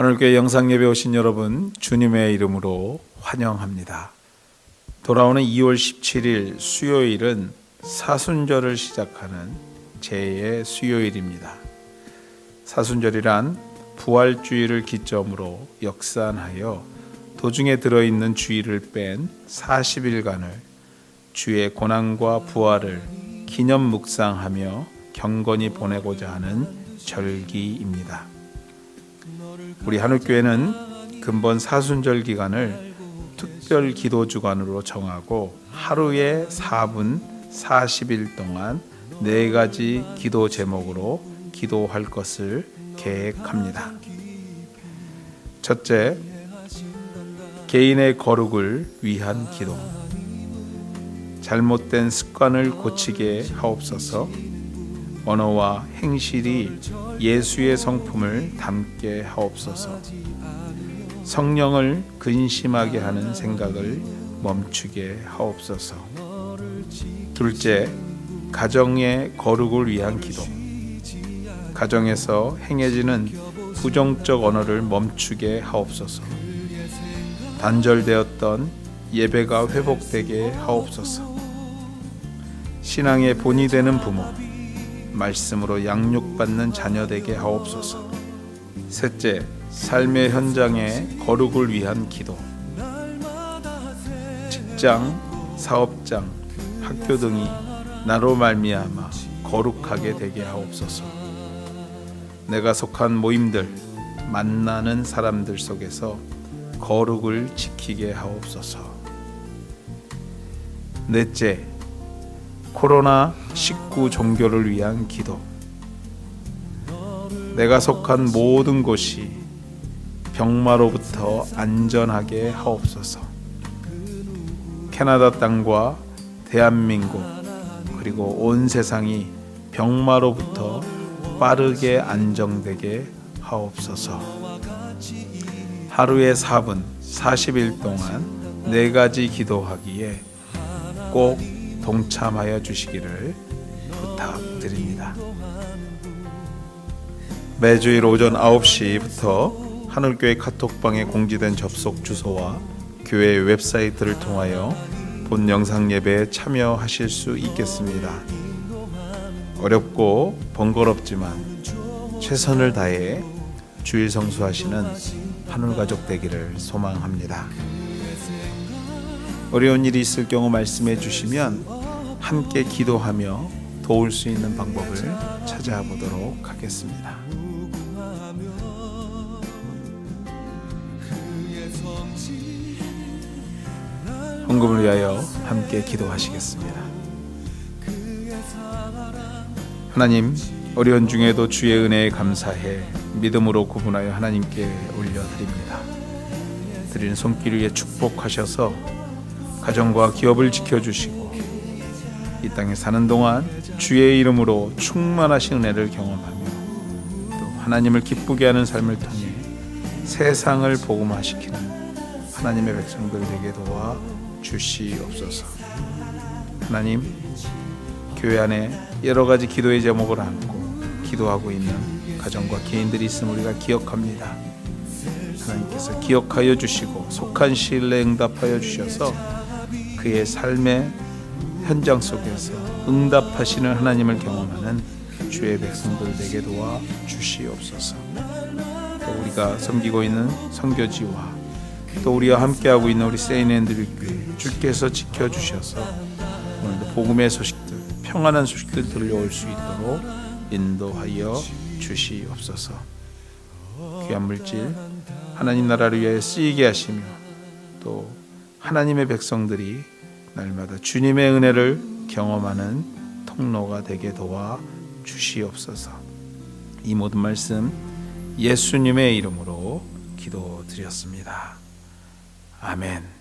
하늘교회 영상예배 오신 여러분, 주님의 이름으로 환영합니다. 돌아오는 2월 17일 수요일은 사순절을 시작하는 제2의 수요일입니다. 사순절이란 부활주일을 기점으로 역산하여 도중에 들어있는 주일을 뺀 40일간을 주의 고난과 부활을 기념 묵상하며 경건히 보내고자 하는 절기입니다. 우리 한울교회는 근본 사순절 기간을 특별 기도 주간으로 정하고 하루에 4분 40일 동안 4가지 기도 제목으로 기도할 것을 계획합니다. 첫째, 개인의 거룩을 위한 기도. 잘못된 습관을 고치게 하옵소서. 언어와 행실이 예수의 성품을 담게 하옵소서. 성령을 근심하게 하는 생각을 멈추게 하옵소서. 둘째, 가정의 거룩을 위한 기도. 가정에서 행해지는 부정적 언어를 멈추게 하옵소서. 단절되었던 예배가 회복되게 하옵소서. 신앙의 본이 되는 부모, 말씀으로 양육받는 자녀 되게 하옵소서. 셋째, 삶의 현장의 거룩을 위한 기도. 직장, 사업장, 학교 등이 나로 말미암아 거룩하게 되게 하옵소서. 내가 속한 모임들, 만나는 사람들 속에서 거룩을 지키게 하옵소서. 넷째, 코로나19 종교를 위한 기도. 내가 속한 모든 곳이 병마로부터 안전하게 하옵소서. 캐나다 땅과 대한민국 그리고 온 세상이 병마로부터 빠르게 안정되게 하옵소서. 하루에 4분 40일 동안 4가지 기도하기에 꼭 동참하여 주시기를 부탁드립니다. 매주일 오전 9시부터 한울교회 카톡방에 공지된 접속 주소와 교회 웹사이트를 통하여 본 영상 예배에 참여하실 수 있겠습니다. 어렵고 번거롭지만 최선을 다해 주일 성수하시는 한울가족 되기를 소망합니다. 어려운 일이 있을 경우 말씀해 주시면 함께 기도하며 도울 수 있는 방법을 찾아보도록 하겠습니다. 헌금을 위하여 함께 기도하시겠습니다. 하나님, 어려운 중에도 주의 은혜에 감사해 믿음으로 구분하여 하나님께 올려드립니다. 드리는 손길 위에 축복하셔서 가정과 기업을 지켜주시고 이 땅에 사는 동안 주의 이름으로 충만하신 은혜를 경험하며 또 하나님을 기쁘게 하는 삶을 통해 세상을 복음화시키는 하나님의 백성들 되게 도와 주시옵소서. 하나님, 교회 안에 여러 가지 기도의 제목을 안고 기도하고 있는 가정과 개인들이 있음을 우리가 기억합니다. 하나님께서 기억하여 주시고 속한 시일에 응답하여 주셔서 그의 삶의 현장 속에서 응답하시는 하나님을 경험하는 주의 백성들 되게 도와 주시옵소서. 또 우리가 섬기고 있는 선교지와 또 우리와 함께하고 있는 우리 세인앤드류교회 주께서 지켜주셔서 오늘도 복음의 소식들, 평안한 소식들 들려올 수 있도록 인도하여 주시옵소서. 귀한 물질 하나님 나라를 위하여 쓰이게 하시며 또 하나님의 백성들이 날마다 주님의 은혜를 경험하는 통로가 되게 도와 주시옵소서. 이 모든 말씀 예수님의 이름으로 기도드렸습니다. 아멘.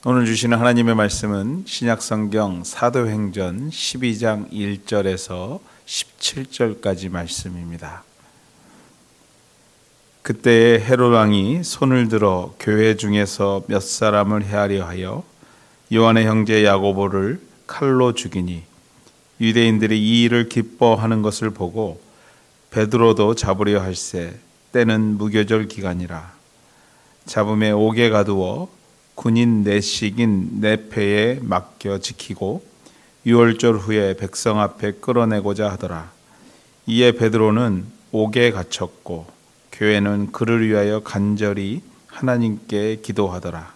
오늘 주시는 하나님의 말씀은 신약성경 사도행전 12장 1절에서 17절까지 말씀입니다. 그때에 헤롯 왕이 손을 들어 교회 중에서 몇 사람을 해하려 하여 요한의 형제 야고보를 칼로 죽이니 유대인들이 이 일을 기뻐하는 것을 보고 베드로도 잡으려 할세 때는 무교절 기간이라. 잡음에 옥에 가두어 군인 내식인 내패에 맡겨 지키고 유월절 후에 백성 앞에 끌어내고자 하더라. 이에 베드로는 옥에 갇혔고 교회는 그를 위하여 간절히 하나님께 기도하더라.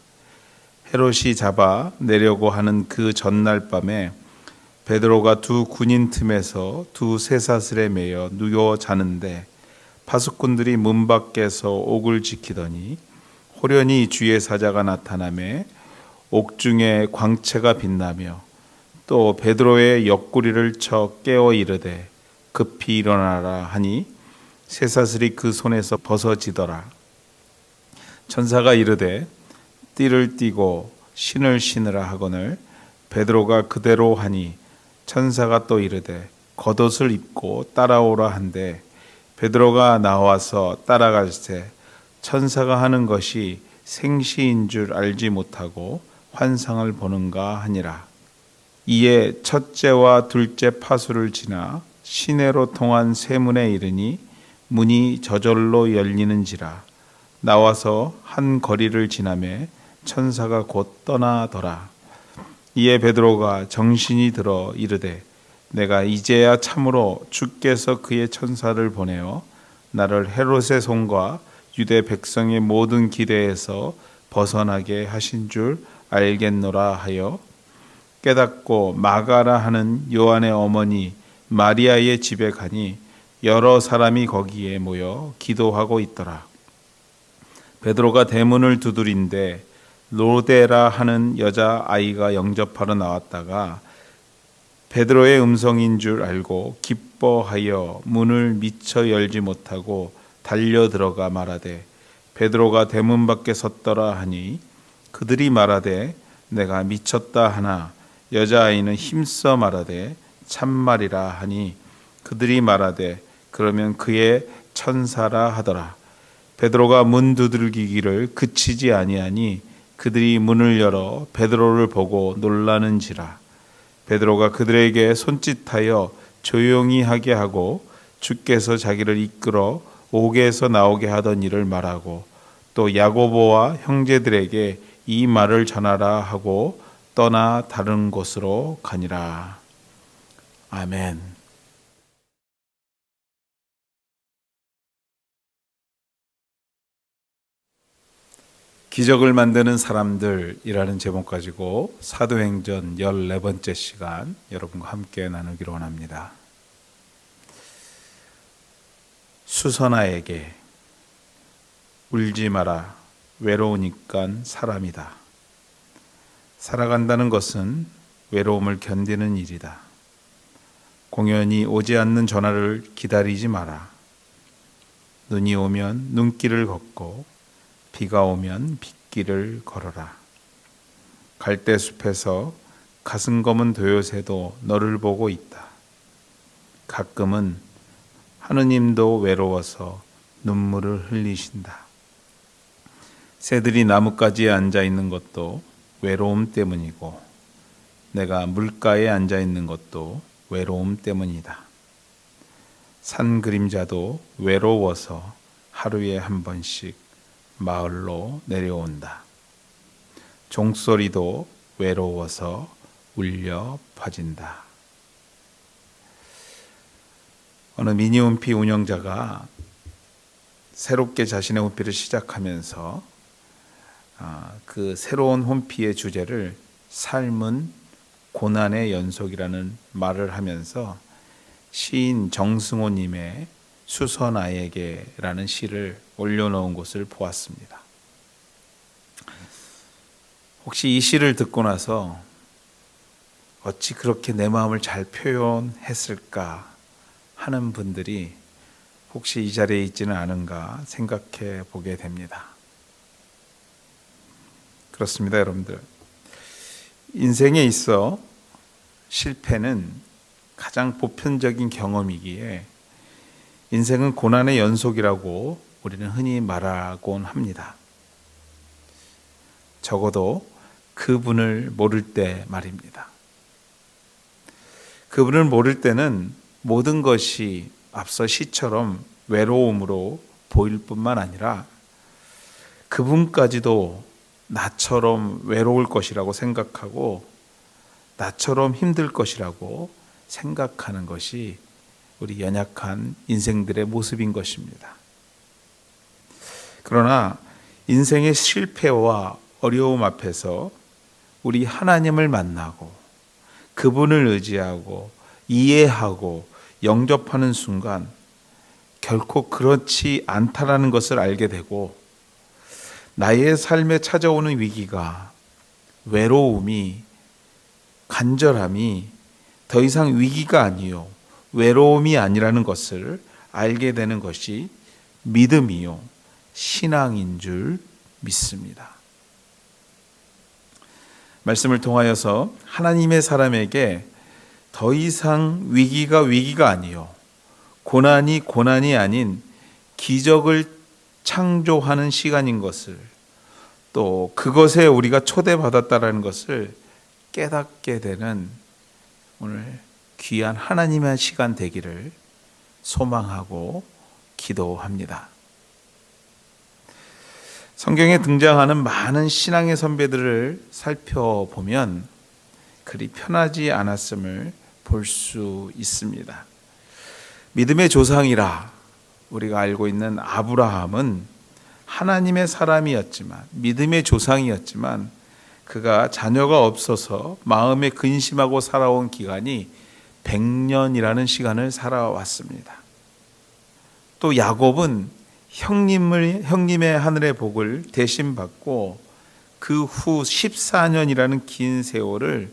헤롯이 잡아 내려고 하는 그 전날 밤에 베드로가 두 군인 틈에서 두 쇠사슬에 매여 누워 자는데 파수꾼들이 문 밖에서 옥을 지키더니 호련히 주의 사자가 나타나매 옥중에 광채가 빛나며 또 베드로의 옆구리를 쳐 깨어 이르되 급히 일어나라 하니 쇠사슬이 그 손에서 벗어지더라. 천사가 이르되 띠를 띠고 신을 신으라 하거늘 베드로가 그대로 하니 천사가 또 이르되 겉옷을 입고 따라오라 한데 베드로가 나와서 따라갈새 천사가 하는 것이 생시인 줄 알지 못하고 환상을 보는가 하니라. 이에 첫째와 둘째 파수를 지나 시내로 통한 세문에 이르니 문이 저절로 열리는지라. 나와서 한 거리를 지나매 천사가 곧 떠나더라. 이에 베드로가 정신이 들어 이르되 내가 이제야 참으로 주께서 그의 천사를 보내어 나를 헤롯의 손과 유대 백성의 모든 기대에서 벗어나게 하신 줄 알겠노라 하여 깨닫고 마가라 하는 요한의 어머니 마리아의 집에 가니 여러 사람이 거기에 모여 기도하고 있더라. 베드로가 대문을 두드린데 로데라 하는 여자 아이가 영접하러 나왔다가 베드로의 음성인 줄 알고 기뻐하여 문을 미처 열지 못하고 달려 들어가 말하되 베드로가 대문 밖에 섰더라 하니 그들이 말하되 내가 미쳤다 하나 여자아이는 힘써 말하되 참말이라 하니 그들이 말하되 그러면 그의 천사라 하더라. 베드로가 문 두들기기를 그치지 아니하니 그들이 문을 열어 베드로를 보고 놀라는지라. 베드로가 그들에게 손짓하여 조용히 하게 하고 주께서 자기를 이끌어 옥에서 나오게 하던 일을 말하고 또 야고보와 형제들에게 이 말을 전하라 하고 떠나 다른 곳으로 가니라. 아멘. 기적을 만드는 사람들이라는 제목 가지고 사도행전 14번째 시간 여러분과 함께 나누기로 원합니다. 수선아에게 울지 마라 외로우니까 사람이다. 살아간다는 것은 외로움을 견디는 일이다. 공연히 오지 않는 전화를 기다리지 마라. 눈이 오면 눈길을 걷고 비가 오면 빗길을 걸어라. 갈대숲에서 가슴 검은 도요새도 너를 보고 있다. 가끔은 하느님도 외로워서 눈물을 흘리신다. 새들이 나뭇가지에 앉아 있는 것도 외로움 때문이고 내가 물가에 앉아 있는 것도 외로움 때문이다. 산 그림자도 외로워서 하루에 한 번씩 마을로 내려온다. 종소리도 외로워서 울려 퍼진다. 어느 미니홈피 운영자가 새롭게 자신의 홈피를 시작하면서 그 새로운 홈피의 주제를 삶은 고난의 연속이라는 말을 하면서 시인 정승호님의 수선아에게라는 시를 올려놓은 것을 보았습니다. 혹시 이 시를 듣고 나서 어찌 그렇게 내 마음을 잘 표현했을까 하는 분들이 혹시 이 자리에 있지는 않은가 생각해 보게 됩니다. 그렇습니다, 여러분들. 인생에 있어 실패는 가장 보편적인 경험이기에 인생은 고난의 연속이라고 우리는 흔히 말하곤 합니다. 적어도 그분을 모를 때 말입니다. 그분을 모를 때는 모든 것이 앞서 시처럼 외로움으로 보일 뿐만 아니라 그분까지도 나처럼 외로울 것이라고 생각하고 나처럼 힘들 것이라고 생각하는 것이 우리 연약한 인생들의 모습인 것입니다. 그러나 인생의 실패와 어려움 앞에서 우리 하나님을 만나고 그분을 의지하고 이해하고 영접하는 순간 결코 그렇지 않다라는 것을 알게 되고 나의 삶에 찾아오는 위기가 외로움이 간절함이 더 이상 위기가 아니요 외로움이 아니라는 것을 알게 되는 것이 믿음이요 신앙인 줄 믿습니다. 말씀을 통하여서 하나님의 사람에게 더 이상 위기가 아니요 고난이 고난이 아닌 기적을 창조하는 시간인 것을 또 그것에 우리가 초대받았다라는 것을 깨닫게 되는 오늘 귀한 하나님의 시간 되기를 소망하고 기도합니다. 성경에 등장하는 많은 신앙의 선배들을 살펴보면 그리 편하지 않았음을 볼 수 있습니다. 믿음의 조상이라 우리가 알고 있는 아브라함은 하나님의 사람이었지만 믿음의 조상이었지만 그가 자녀가 없어서 마음에 근심하고 살아온 기간이 100년이라는 시간을 살아왔습니다. 또 야곱은 형님의 하늘의 복을 대신 받고 그 후 14년이라는 긴 세월을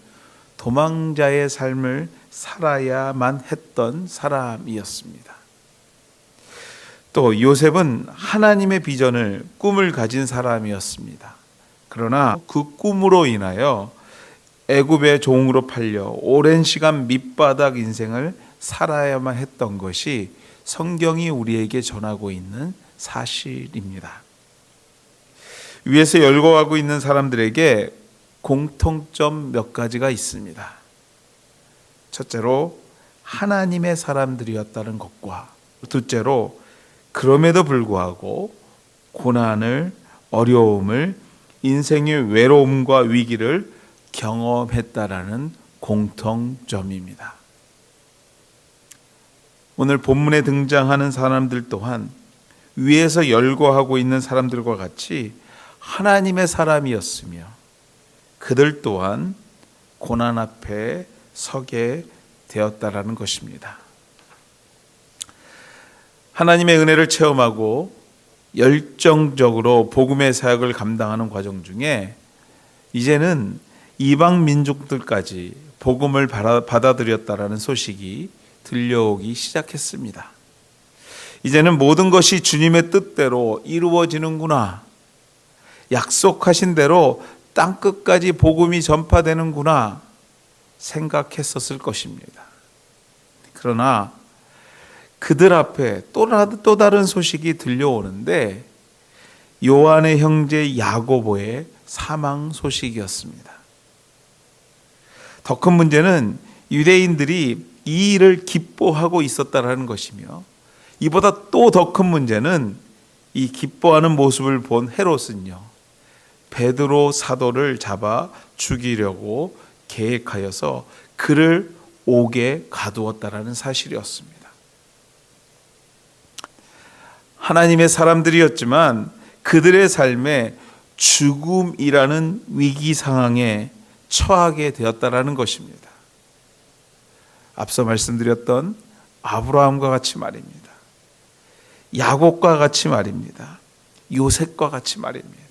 도망자의 삶을 살아야만 했던 사람이었습니다. 또 요셉은 하나님의 비전을 꿈을 가진 사람이었습니다. 그러나 그 꿈으로 인하여 애굽의 종으로 팔려 오랜 시간 밑바닥 인생을 살아야만 했던 것이 성경이 우리에게 전하고 있는 사실입니다. 위에서 열거하고 있는 사람들에게 공통점 몇 가지가 있습니다. 첫째로 하나님의 사람들이었다는 것과 둘째로 그럼에도 불구하고 고난을 어려움을 인생의 외로움과 위기를 경험했다라는 공통점입니다. 오늘 본문에 등장하는 사람들 또한 위에서 열거하고 있는 사람들과 같이 하나님의 사람이었으며 그들 또한 고난 앞에 서게 되었다라는 것입니다. 하나님의 은혜를 체험하고 열정적으로 복음의 사역을 감당하는 과정 중에 이제는 이방 민족들까지 복음을 받아들였다라는 소식이 들려오기 시작했습니다. 이제는 모든 것이 주님의 뜻대로 이루어지는구나. 약속하신 대로 땅끝까지 복음이 전파되는구나 생각했었을 것입니다. 그러나 그들 앞에 또 다른 소식이 들려오는데 요한의 형제 야고보의 사망 소식이었습니다. 더 큰 문제는 유대인들이 이 일을 기뻐하고 있었다라는 것이며 이보다 또 더 큰 문제는 이 기뻐하는 모습을 본 헤롯은요 베드로 사도를 잡아 죽이려고 계획하여서 그를 옥에 가두었다라는 사실이었습니다. 하나님의 사람들이었지만 그들의 삶에 죽음이라는 위기 상황에 처하게 되었다라는 것입니다. 앞서 말씀드렸던 아브라함과 같이 말입니다. 야곱과 같이 말입니다. 요셉과 같이 말입니다.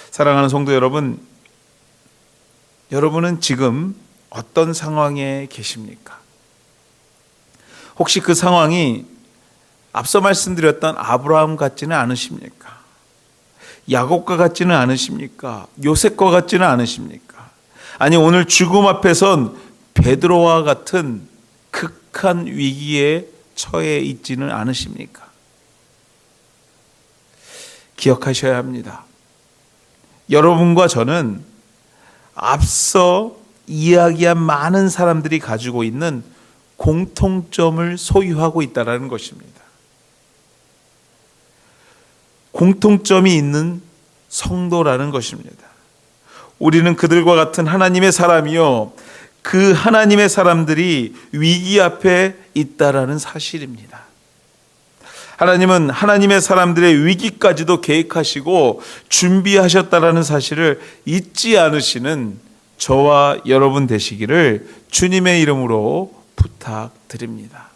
사랑하는 성도 여러분, 여러분은 지금 어떤 상황에 계십니까? 혹시 그 상황이 앞서 말씀드렸던 아브라함 같지는 않으십니까? 야곱과 같지는 않으십니까? 요셉과 같지는 않으십니까? 아니, 오늘 죽음 앞에 선 베드로와 같은 극한 위기에 처해 있지는 않으십니까? 기억하셔야 합니다. 여러분과 저는 앞서 이야기한 많은 사람들이 가지고 있는 공통점을 소유하고 있다는 것입니다. 공통점이 있는 성도라는 것입니다. 우리는 그들과 같은 하나님의 사람이요, 그 하나님의 사람들이 위기 앞에 있다라는 사실입니다. 하나님은 하나님의 사람들의 위기까지도 계획하시고 준비하셨다라는 사실을 잊지 않으시는 저와 여러분 되시기를 주님의 이름으로 부탁드립니다.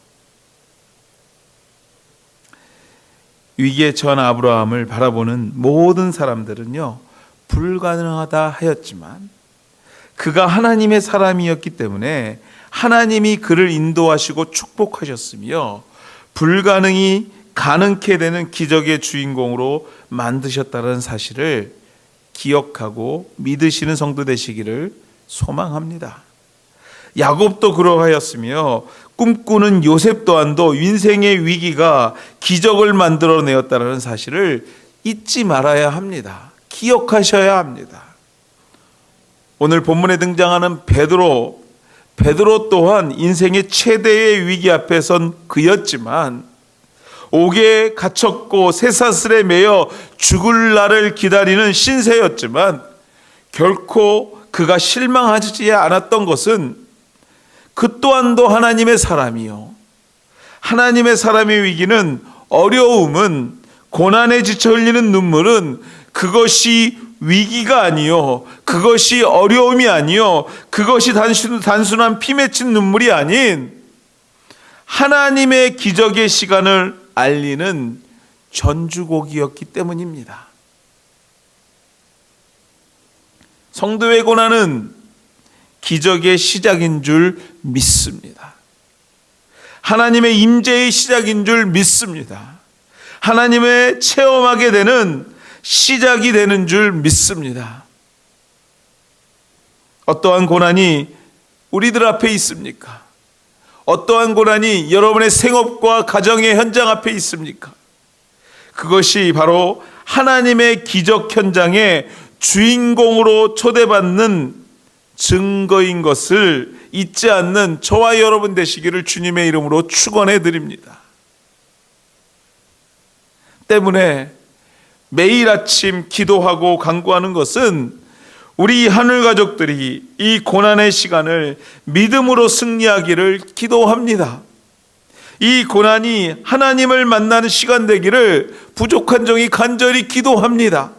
위기에 처한 아브라함을 바라보는 모든 사람들은요, 불가능하다 하였지만 그가 하나님의 사람이었기 때문에 하나님이 그를 인도하시고 축복하셨으며 불가능이 가능케 되는 기적의 주인공으로 만드셨다는 사실을 기억하고 믿으시는 성도 되시기를 소망합니다. 야곱도 그러하였으며 꿈꾸는 요셉 또한도 인생의 위기가 기적을 만들어내었다는 사실을 잊지 말아야 합니다. 기억하셔야 합니다. 오늘 본문에 등장하는 베드로 또한 인생의 최대의 위기 앞에 선 그였지만 옥에 갇혔고 쇠사슬에 매여 죽을 날을 기다리는 신세였지만 결코 그가 실망하지 않았던 것은 그 또한도 하나님의 사람이요, 하나님의 사람의 위기는, 어려움은, 고난에 지쳐 흘리는 눈물은 그것이 위기가 아니요, 그것이 어려움이 아니요, 그것이 단순한 피 맺힌 눈물이 아닌 하나님의 기적의 시간을 알리는 전주곡이었기 때문입니다. 성도의 고난은 기적의 시작인 줄 믿습니다. 하나님의 임재의 시작인 줄 믿습니다. 하나님의 체험하게 되는 시작이 되는 줄 믿습니다. 어떠한 고난이 우리들 앞에 있습니까? 어떠한 고난이 여러분의 생업과 가정의 현장 앞에 있습니까? 그것이 바로 하나님의 기적 현장의 주인공으로 초대받는 증거인 것을 잊지 않는 저와 여러분 되시기를 주님의 이름으로 축원해 드립니다. 때문에 매일 아침 기도하고 간구하는 것은 우리 하늘 가족들이 이 고난의 시간을 믿음으로 승리하기를 기도합니다. 이 고난이 하나님을 만나는 시간 되기를 부족한 종이 간절히 기도합니다.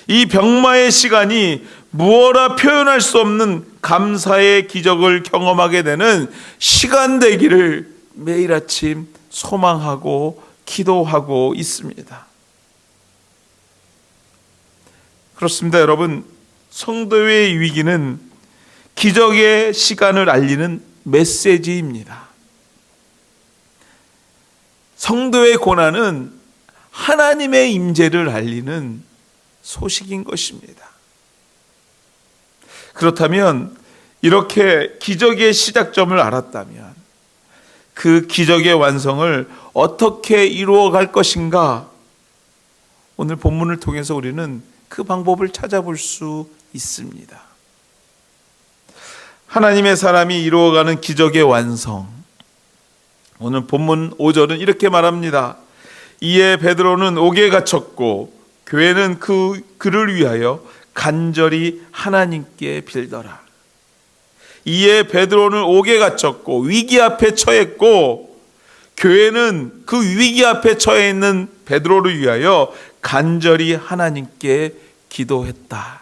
이 병마의 시간이 무어라 표현할 수 없는 감사의 기적을 경험하게 되는 시간 되기를 매일 아침 소망하고 기도하고 있습니다. 그렇습니다, 여러분. 성도의 위기는 기적의 시간을 알리는 메시지입니다. 성도의 고난은 하나님의 임재를 알리는 소식인 것입니다. 그렇다면 이렇게 기적의 시작점을 알았다면 그 기적의 완성을 어떻게 이루어 갈 것인가? 오늘 본문을 통해서 우리는 그 방법을 찾아볼 수 있습니다. 하나님의 사람이 이루어가는 기적의 완성. 오늘 본문 5절은 이렇게 말합니다. 이에 베드로는 옥에 갇혔고 교회는 그를 위하여 간절히 하나님께 빌더라. 이에 베드로는 옥에 갇혔고 위기 앞에 처했고 교회는 그 위기 앞에 처해 있는 베드로를 위하여 간절히 하나님께 기도했다.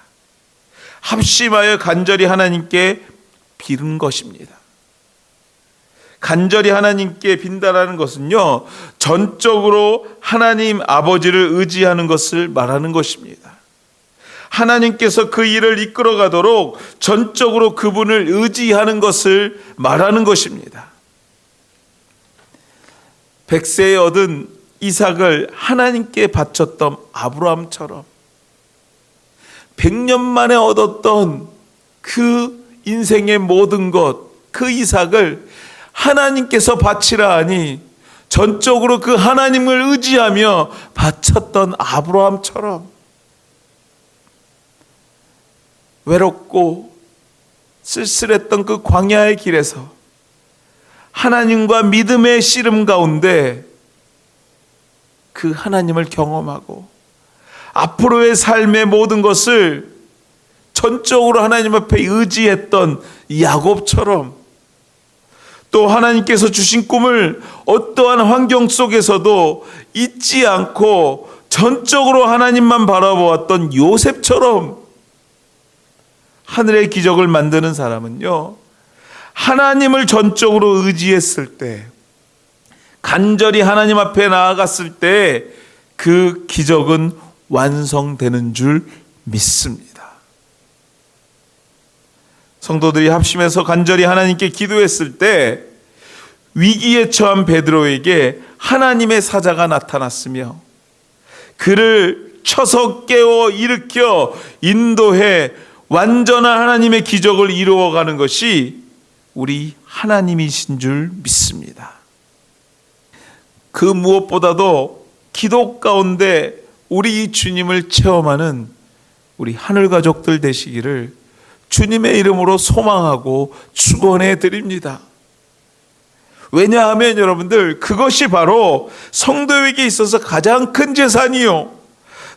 합심하여 간절히 하나님께 빌은 것입니다. 간절히 하나님께 빈다라는 것은요, 전적으로 하나님 아버지를 의지하는 것을 말하는 것입니다. 하나님께서 그 일을 이끌어 가도록 전적으로 그분을 의지하는 것을 말하는 것입니다. 백세에 얻은 이삭을 하나님께 바쳤던 아브라함처럼 100년 만에 얻었던 그 인생의 모든 것, 그 이삭을 하나님께서 바치라 하니 전적으로 그 하나님을 의지하며 바쳤던 아브라함처럼 외롭고 쓸쓸했던 그 광야의 길에서 하나님과 믿음의 씨름 가운데 그 하나님을 경험하고 앞으로의 삶의 모든 것을 전적으로 하나님 앞에 의지했던 야곱처럼 또 하나님께서 주신 꿈을 어떠한 환경 속에서도 잊지 않고 전적으로 하나님만 바라보았던 요셉처럼 하늘의 기적을 만드는 사람은요, 하나님을 전적으로 의지했을 때, 간절히 하나님 앞에 나아갔을 때 그 기적은 완성되는 줄 믿습니다. 성도들이 합심해서 간절히 하나님께 기도했을 때 위기에 처한 베드로에게 하나님의 사자가 나타났으며 그를 쳐서 깨워 일으켜 인도해 완전한 하나님의 기적을 이루어가는 것이 우리 하나님이신 줄 믿습니다. 그 무엇보다도 기도 가운데 우리 주님을 체험하는 우리 하늘 가족들 되시기를 주님의 이름으로 소망하고 축원해 드립니다. 왜냐하면 여러분들, 그것이 바로 성도에게 있어서 가장 큰 재산이요,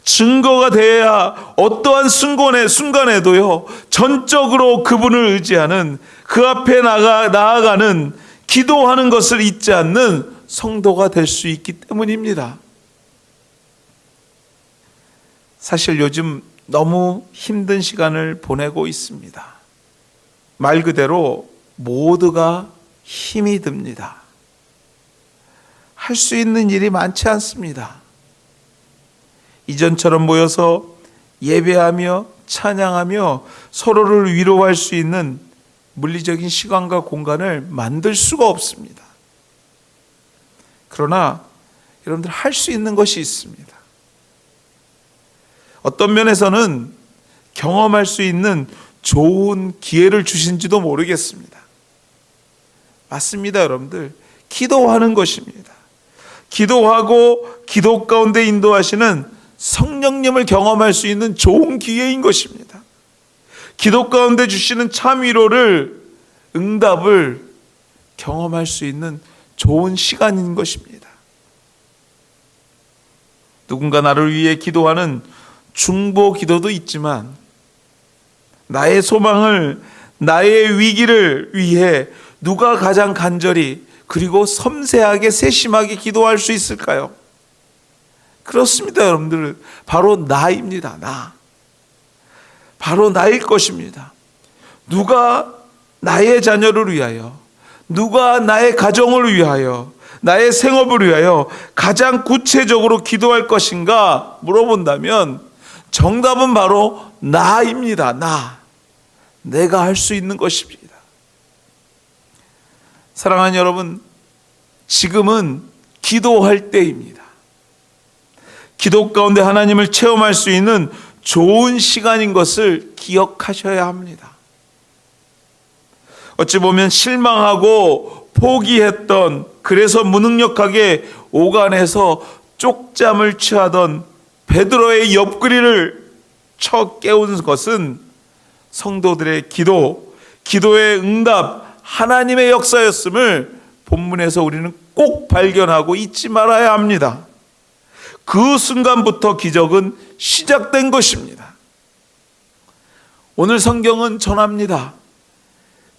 증거가 되어야 어떠한 순간에도요 전적으로 그분을 의지하는, 그 앞에 나아가는, 기도하는 것을 잊지 않는 성도가 될 수 있기 때문입니다. 사실 요즘 너무 힘든 시간을 보내고 있습니다. 말 그대로 모두가 힘이 듭니다. 할 수 있는 일이 많지 않습니다. 이전처럼 모여서 예배하며 찬양하며 서로를 위로할 수 있는 물리적인 시간과 공간을 만들 수가 없습니다. 그러나 여러분들, 할 수 있는 것이 있습니다. 어떤 면에서는 경험할 수 있는 좋은 기회를 주신지도 모르겠습니다. 맞습니다, 여러분들. 기도하는 것입니다. 기도하고 기도 가운데 인도하시는 성령님을 경험할 수 있는 좋은 기회인 것입니다. 기도 가운데 주시는 참 위로를, 응답을 경험할 수 있는 좋은 시간인 것입니다. 누군가 나를 위해 기도하는 중보 기도도 있지만 나의 소망을, 나의 위기를 위해 누가 가장 간절히 그리고 섬세하게 세심하게 기도할 수 있을까요? 그렇습니다, 여러분들. 바로 나입니다. 바로 나일 것입니다. 누가 나의 자녀를 위하여, 누가 나의 가정을 위하여, 나의 생업을 위하여 가장 구체적으로 기도할 것인가 물어본다면 정답은 바로 나입니다. 내가 할 수 있는 것입니다. 사랑하는 여러분, 지금은 기도할 때입니다. 기도 가운데 하나님을 체험할 수 있는 좋은 시간인 것을 기억하셔야 합니다. 어찌 보면 실망하고 포기했던, 그래서 무능력하게 오간해서 쪽잠을 취하던 베드로의 옆구리를 쳐 깨운 것은 성도들의 기도의 응답, 하나님의 역사였음을 본문에서 우리는 꼭 발견하고 잊지 말아야 합니다. 그 순간부터 기적은 시작된 것입니다. 오늘 성경은 전합니다.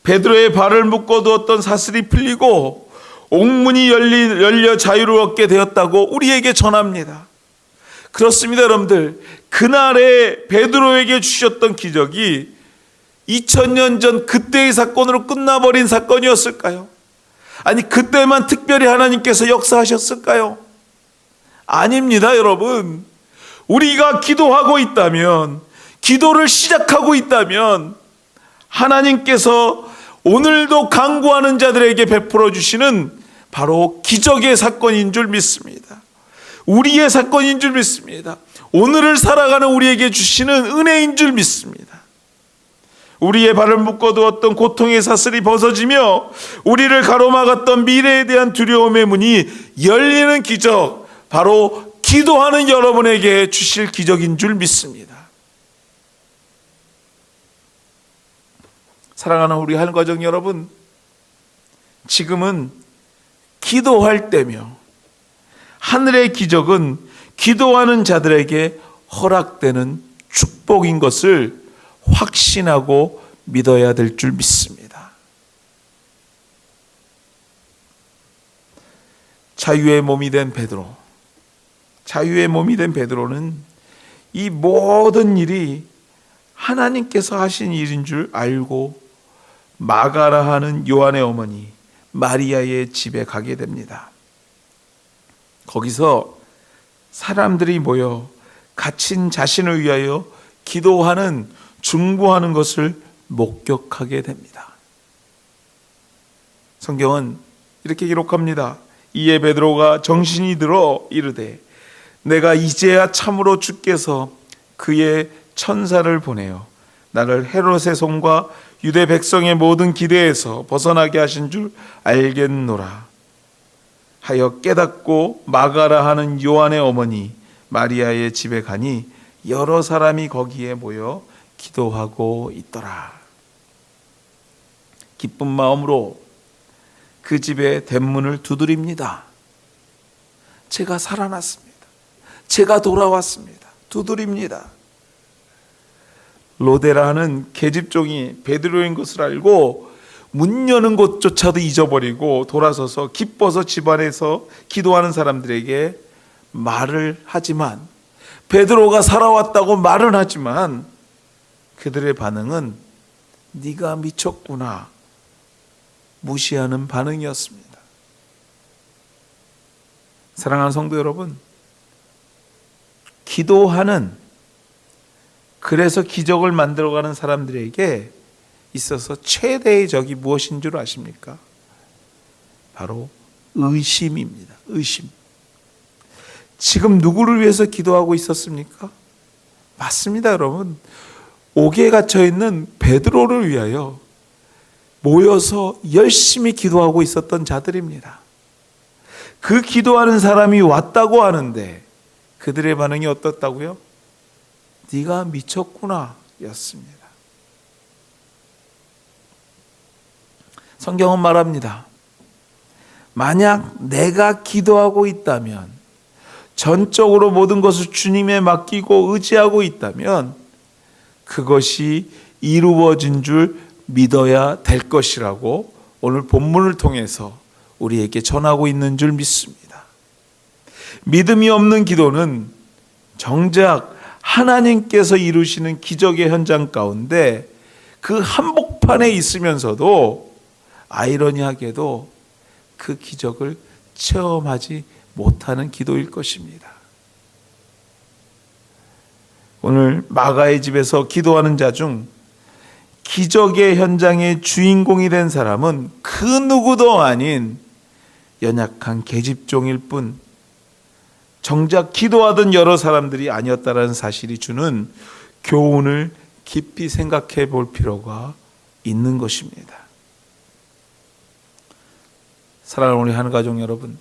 베드로의 발을 묶어두었던 사슬이 풀리고 옥문이 열려 자유롭게 되었다고 우리에게 전합니다. 그렇습니다, 여러분들. 그날에 베드로에게 주셨던 기적이 2000년 전 그때의 사건으로 끝나버린 사건이었을까요? 아니, 그때만 특별히 하나님께서 역사하셨을까요? 아닙니다, 여러분. 우리가 기도하고 있다면, 기도를 시작하고 있다면 하나님께서 오늘도 간구하는 자들에게 베풀어 주시는 바로 기적의 사건인 줄 믿습니다. 우리의 사건인 줄 믿습니다. 오늘을 살아가는 우리에게 주시는 은혜인 줄 믿습니다. 우리의 발을 묶어두었던 고통의 사슬이 벗어지며 우리를 가로막았던 미래에 대한 두려움의 문이 열리는 기적, 바로 기도하는 여러분에게 주실 기적인 줄 믿습니다. 사랑하는 우리 한가정 여러분, 지금은 기도할 때며 하늘의 기적은 기도하는 자들에게 허락되는 축복인 것을 확신하고 믿어야 될 줄 믿습니다. 자유의 몸이 된 베드로는 이 모든 일이 하나님께서 하신 일인 줄 알고 마가라 하는 요한의 어머니 마리아의 집에 가게 됩니다. 거기서 사람들이 모여 갇힌 자신을 위하여 기도하는, 중보하는 것을 목격하게 됩니다. 성경은 이렇게 기록합니다. 이에 베드로가 정신이 들어 이르되 내가 이제야 참으로 주께서 그의 천사를 보내어 나를 헤롯의 손과 유대 백성의 모든 기대에서 벗어나게 하신 줄 알겠노라 하여 깨닫고 마가라 하는 요한의 어머니 마리아의 집에 가니 여러 사람이 거기에 모여 기도하고 있더라. 기쁜 마음으로 그 집의 대문을 두드립니다. 제가 살아났습니다. 제가 돌아왔습니다. 두드립니다. 로데라 하는 계집종이 베드로인 것을 알고 문 여는 곳조차도 잊어버리고 돌아서서 기뻐서 집안에서 기도하는 사람들에게 말을 하지만, 베드로가 살아왔다고 말은 하지만 그들의 반응은 네가 미쳤구나, 무시하는 반응이었습니다. 사랑하는 성도 여러분, 기도하는, 그래서 기적을 만들어가는 사람들에게 있어서 최대의 적이 무엇인 줄 아십니까? 바로 의심입니다. 의심. 지금 누구를 위해서 기도하고 있었습니까? 맞습니다, 여러분. 옥에 갇혀있는 베드로를 위하여 모여서 열심히 기도하고 있었던 자들입니다. 그 기도하는 사람이 왔다고 하는데 그들의 반응이 어떻다고요? 네가 미쳤구나 였습니다. 성경은 말합니다. 만약 내가 기도하고 있다면, 전적으로 모든 것을 주님에 맡기고 의지하고 있다면 그것이 이루어진 줄 믿어야 될 것이라고 오늘 본문을 통해서 우리에게 전하고 있는 줄 믿습니다. 믿음이 없는 기도는 정작 하나님께서 이루시는 기적의 현장 가운데 그 한복판에 있으면서도 아이러니하게도 그 기적을 체험하지 못하는 기도일 것입니다. 오늘 마가의 집에서 기도하는 자 중 기적의 현장의 주인공이 된 사람은 그 누구도 아닌 연약한 계집종일 뿐, 정작 기도하던 여러 사람들이 아니었다는 사실이 주는 교훈을 깊이 생각해 볼 필요가 있는 것입니다. 사랑하는 우리 한가족 여러분,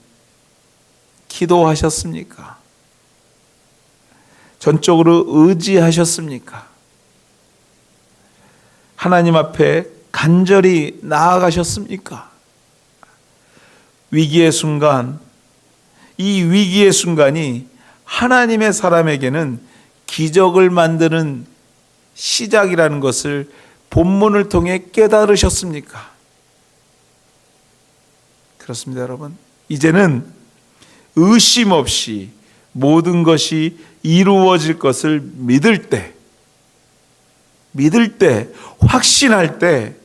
기도하셨습니까? 전적으로 의지하셨습니까? 하나님 앞에 간절히 나아가셨습니까? 위기의 순간, 이 위기의 순간이 하나님의 사람에게는 기적을 만드는 시작이라는 것을 본문을 통해 깨달으셨습니까? 그렇습니다, 여러분. 이제는 의심 없이 모든 것이 이루어질 것을 믿을 때, 확신할 때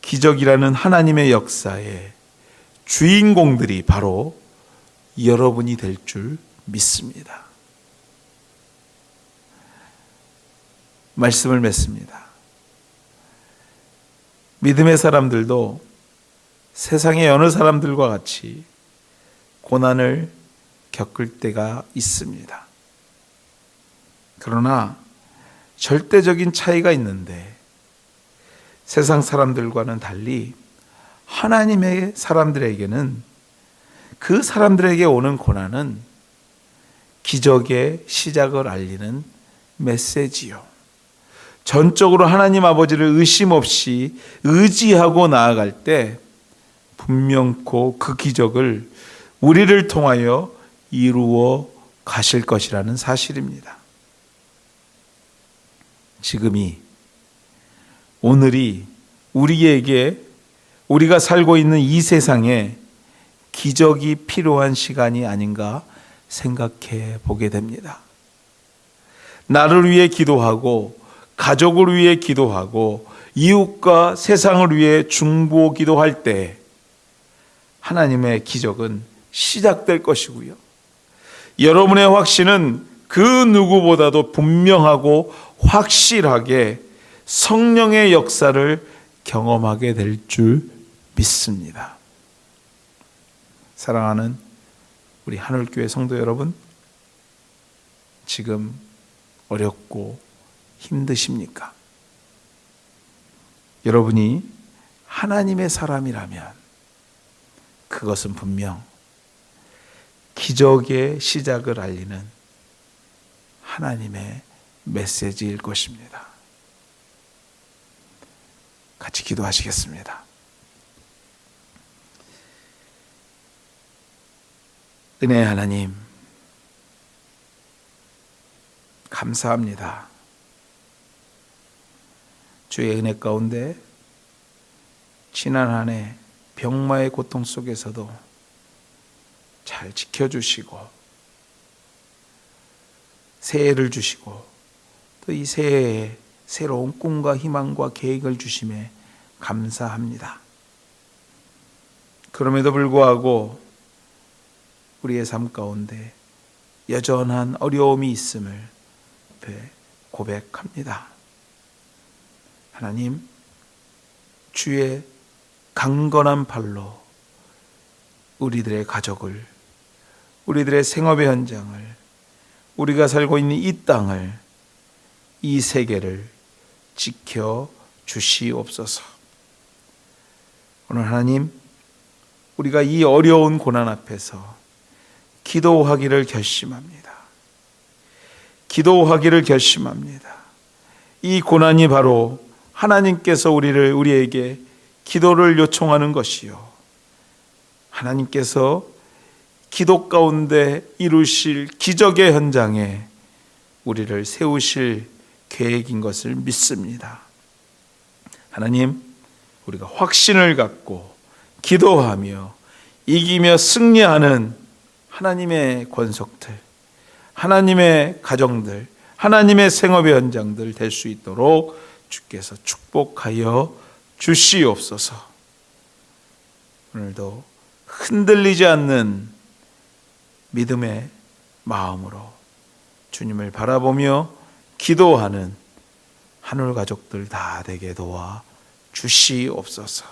기적이라는 하나님의 역사의 주인공들이 바로 여러분이 될 줄 믿습니다. 말씀을 맺습니다. 믿음의 사람들도 세상의 어느 사람들과 같이 고난을 겪을 때가 있습니다. 그러나 절대적인 차이가 있는데 세상 사람들과는 달리 하나님의 사람들에게는 그 사람들에게 오는 고난은 기적의 시작을 알리는 메시지요. 전적으로 하나님 아버지를 의심 없이 의지하고 나아갈 때 분명코 그 기적을 우리를 통하여 이루어 가실 것이라는 사실입니다. 지금이, 오늘이 우리에게, 우리가 살고 있는 이 세상에 기적이 필요한 시간이 아닌가 생각해 보게 됩니다. 나를 위해 기도하고 가족을 위해 기도하고 이웃과 세상을 위해 중보 기도할 때 하나님의 기적은 시작될 것이고요. 여러분의 확신은 그 누구보다도 분명하고 확실하게 성령의 역사를 경험하게 될 줄 믿습니다. 사랑하는 우리 하늘교회 성도 여러분, 지금 어렵고 힘드십니까? 여러분이 하나님의 사람이라면 그것은 분명 기적의 시작을 알리는 하나님의 메시지일 것입니다. 같이 기도하시겠습니다. 은혜의 하나님, 감사합니다. 주의 은혜 가운데 지난 한 해 병마의 고통 속에서도 잘 지켜주시고 새해를 주시고 또 이 새해에 새로운 꿈과 희망과 계획을 주심에 감사합니다. 그럼에도 불구하고 우리의 삶 가운데 여전한 어려움이 있음을 고백합니다. 하나님, 주의 강건한 팔로 우리들의 가족을, 우리들의 생업의 현장을, 우리가 살고 있는 이 땅을, 이 세계를 지켜 주시옵소서. 오늘 하나님, 우리가 이 어려운 고난 앞에서 기도하기를 결심합니다. 기도하기를 결심합니다. 이 고난이 바로 하나님께서 우리에게 기도를 요청하는 것이요, 하나님께서 기도 가운데 이루실 기적의 현장에 우리를 세우실 계획인 것을 믿습니다. 하나님, 우리가 확신을 갖고 기도하며 이기며 승리하는 하나님의 권속들, 하나님의 가정들, 하나님의 생업의 현장들 될 수 있도록 주께서 축복하여 주시옵소서. 오늘도 흔들리지 않는 믿음의 마음으로 주님을 바라보며 기도하는 하늘 가족들 다 되게 도와 주시옵소서.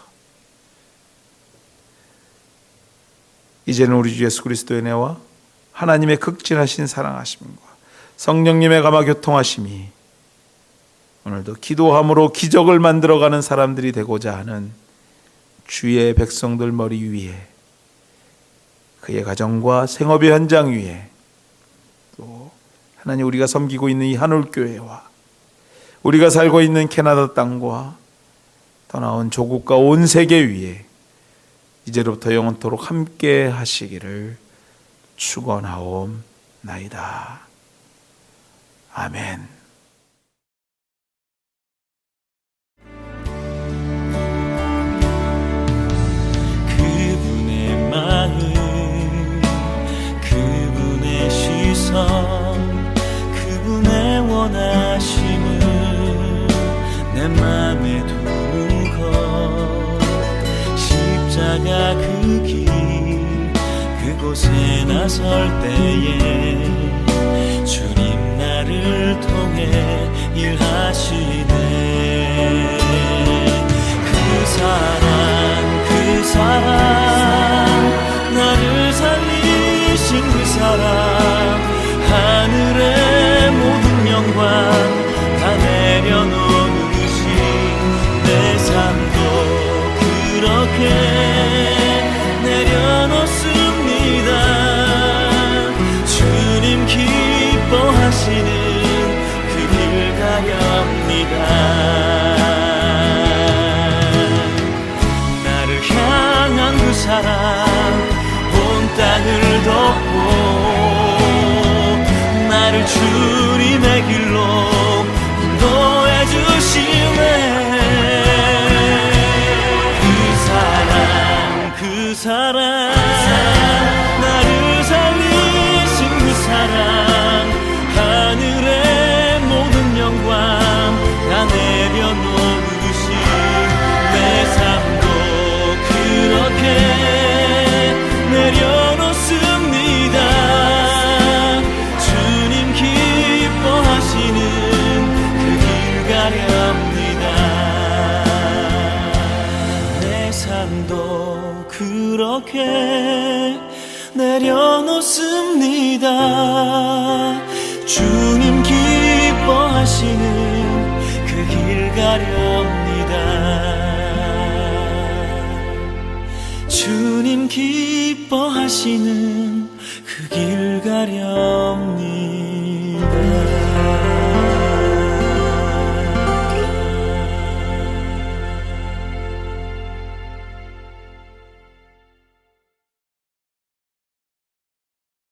이제는 우리 주 예수 그리스도의 은혜와 하나님의 극진하신 사랑하심과 성령님의 감화 교통하심이 오늘도 기도함으로 기적을 만들어가는 사람들이 되고자 하는 주의 백성들 머리 위에, 그의 가정과 생업의 현장 위에, 또 하나님 우리가 섬기고 있는 이 하늘교회와 우리가 살고 있는 캐나다 땅과 떠나온 조국과 온 세계 위에 이제로부터 영원토록 함께 하시기를 축원하옵나이다. 아멘. 그분의 마음, 그분의 시선, 그분의 원하심을 내 맘에 두는 것, 십자가 그 길 그곳에 나설 때에 주님 나를 통해 일하시네. 그 사랑 나를 살리신 그 사랑, 사랑 온 땅을 덮고 나를 주님의 길로 인도해 주시네. 그 사랑 나를 살리신 그 사랑 하늘의 모든 영광 다 내려놓으신 내 삶도 그렇게 내려놓습니다. 주님 기뻐하시는 그 길 가렵니다. 내 삶도 그렇게 내려놓습니다. 주님 기뻐하시는 그 길 가렵니다. 주님 기뻐하시는 그 길 가렵니다.